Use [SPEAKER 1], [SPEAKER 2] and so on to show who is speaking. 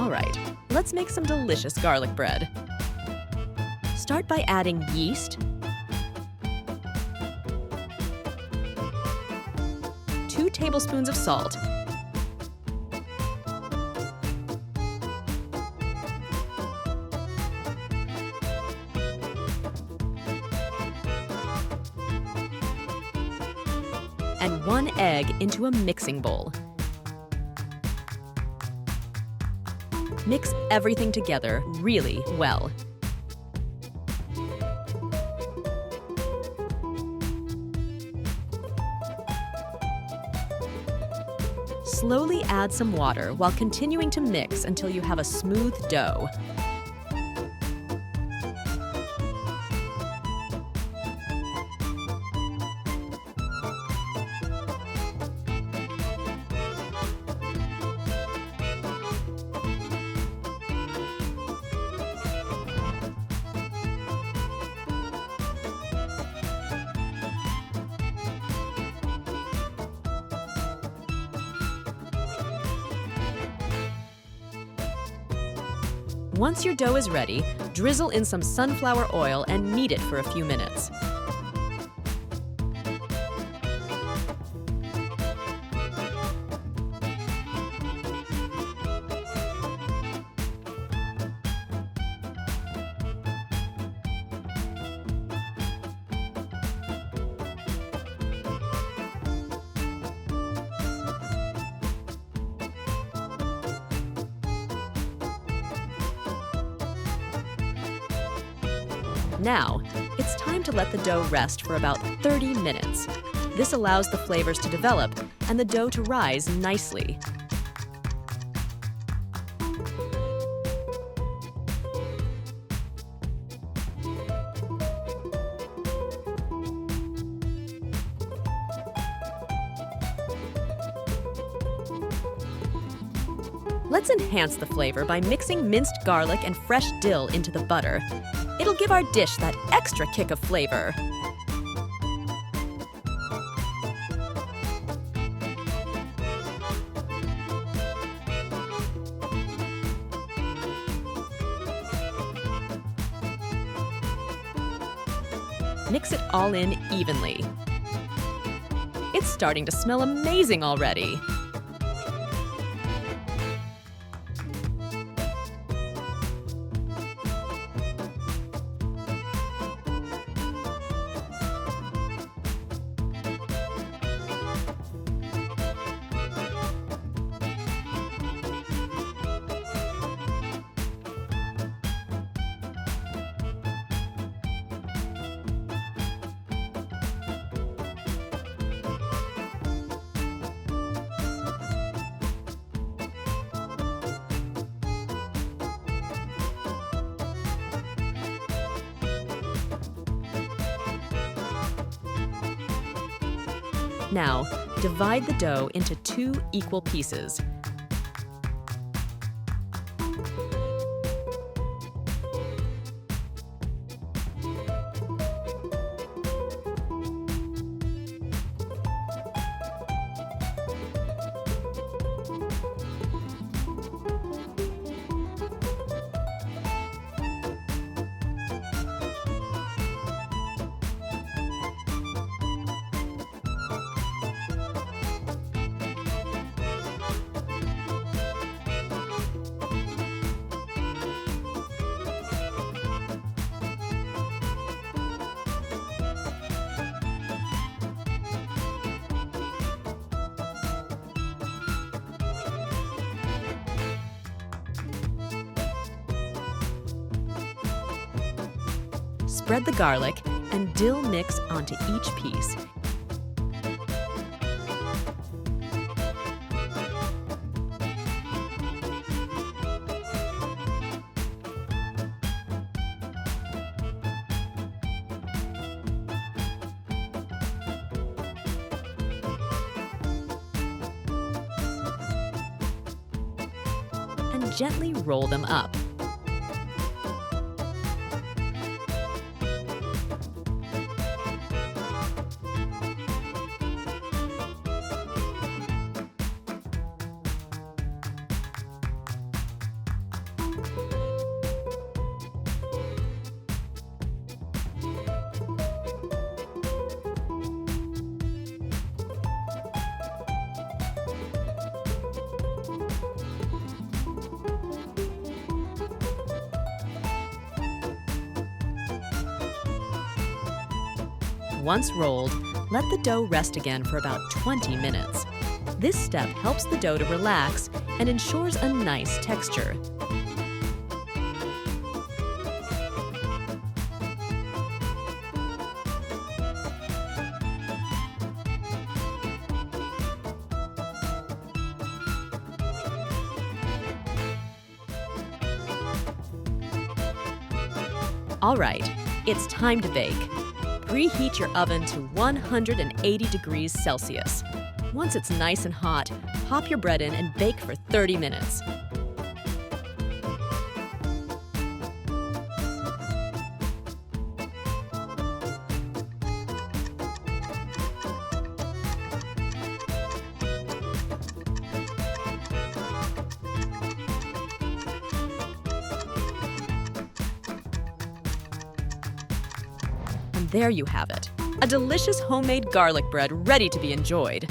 [SPEAKER 1] All right, let's make some delicious garlic bread. Start by adding yeast, 2 tablespoons of salt, and 1 egg into a mixing bowl. Mix everything together really well. Slowly add some water while continuing to mix until you have a smooth dough. Once your dough is ready, drizzle in some sunflower oil and knead it for a few minutes. Now, it's time to let the dough rest for about 30 minutes. This allows the flavors to develop and the dough to rise nicely. Let's enhance the flavor by mixing minced garlic and fresh dill into the butter. It'll give our dish that extra kick of flavor. Mix it all in evenly. It's starting to smell amazing already. Now, divide the dough into 2 equal pieces. Spread the garlic and dill mix onto each piece. And gently roll them up. Once rolled, let the dough rest again for about 20 minutes. This step helps the dough to relax and ensures a nice texture. All right, it's time to bake. Preheat your oven to 180 degrees Celsius. Once it's nice and hot, pop your bread in and bake for 30 minutes. And there you have it, a delicious homemade garlic bread ready to be enjoyed.